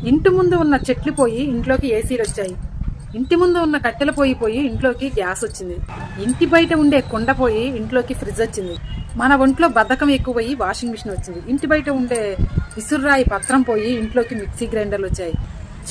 ఇంటి ముందు ఉన్న చెట్లు పోయి ఇంట్లోకి ఏసీలు వచ్చాయి. ఇంటి ముందు ఉన్న కట్టెలు పోయి ఇంట్లోకి గ్యాస్ వచ్చింది. ఇంటి బయట ఉండే కుండ పోయి ఇంట్లోకి ఫ్రిడ్జ్ వచ్చింది. మన ఒంట్లో బద్ధకం ఎక్కువయ్యి వాషింగ్ మిషన్ వచ్చింది. ఇంటి బయట ఉండే విసుర్రాయి పత్రం పోయి ఇంట్లోకి మిక్సీ గ్రైండర్లు వచ్చాయి.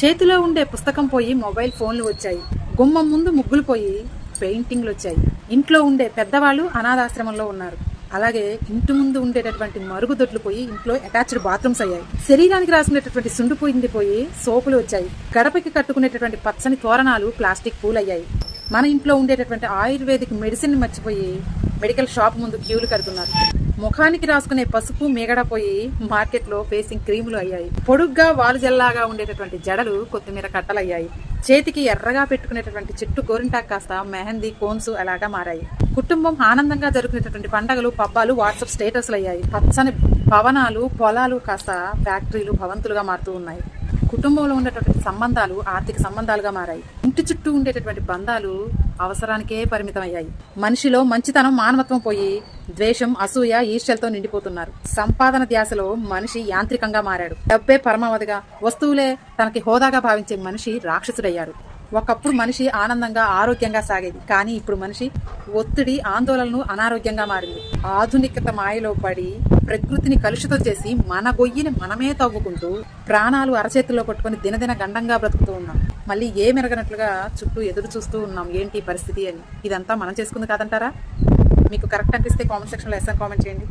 చేతిలో ఉండే పుస్తకం పోయి మొబైల్ ఫోన్లు వచ్చాయి. గుమ్మం ముందు ముగ్గులు పోయి పెయింటింగ్లు వచ్చాయి. ఇంట్లో ఉండే పెద్దవాళ్ళు అనాథాశ్రమంలో ఉన్నారు. అలాగే ఇంటి ముందు ఉండేటటువంటి మరుగుదొడ్లు పోయి ఇంట్లో అటాచ్డ్ బాత్రూమ్స్ అయ్యాయి. శరీరానికి రాసుకునేటటువంటి సుండు పోయి సోపులు వచ్చాయి. గడపకి కట్టుకునేటటువంటి పచ్చని తోరణాలు ప్లాస్టిక్ పూలు అయ్యాయి. మన ఇంట్లో ఉండేటటువంటి ఆయుర్వేదిక్ మెడిసిన్ మర్చిపోయి మెడికల్ షాప్ ముందు క్యూలు కడుతున్నారు. ముఖానికి రాసుకునే పసుపు మీగడ పోయి మార్కెట్లో ఫేసింగ్ క్రీములు అయ్యాయి. పొడుగ్గా వాలుజల్లాగా ఉండేటటువంటి జడలు కొత్తిమీర కట్టలయ్యాయి. చేతికి ఎర్రగా పెట్టుకునేటటువంటి చెట్టు గోరింటాకు కాస్త మెహందీ కోన్స్ అలాగా మారాయి. కుటుంబం ఆనందంగా జరుపుకునేటటువంటి పండగలు పబ్బాలు వాట్సాప్ స్టేటస్లు అయ్యాయి. పచ్చని భవనాలు పొలాలు కాస్త ఫ్యాక్టరీలు భవంతులుగా మారుతూ ఉన్నాయి. కుటుంబంలో ఉండేటటువంటి సంబంధాలు ఆర్థిక సంబంధాలుగా మారాయి. ఇంటి చుట్టూ ఉండేటటువంటి బంధాలు అవసరానికే పరిమితం అయ్యాయి. మనిషిలో మంచితనం మానవత్వం పోయి ద్వేషం అసూయ ఈర్ష్యలతో నిండిపోతున్నారు. సంపాదన ధ్యాసలో మనిషి యాంత్రికంగా మారాడు. డబ్బే పరమావధిగా వస్తువులే తనకి హోదాగా భావించే మనిషి రాక్షసుడయ్యాడు. ఒకప్పుడు మనిషి ఆనందంగా ఆరోగ్యంగా సాగేది. కానీ ఇప్పుడు మనిషి ఒత్తిడి ఆందోళనలు అనారోగ్యంగా మారింది. ఆధునికత మాయలో పడి ప్రకృతిని కలుషితం చేసి మన గొయ్యిని మనమే తవ్వుకుంటూ ప్రాణాలు అరచేతుల్లో పట్టుకుని దినదిన గండంగా బ్రతుకుతూ ఉన్నాం. మళ్ళీ మెరగనట్లుగా చుట్టూ ఎదురు చూస్తూ ఉన్నాం ఏంటి పరిస్థితి అని. ఇదంతా మనం చేసుకుంది కాదంటారా? మీకు కరెక్ట్ అనిపిస్తే కామెంట్ సెక్షన్లో ఎస్ఎన్ కామెంట్ చేయండి.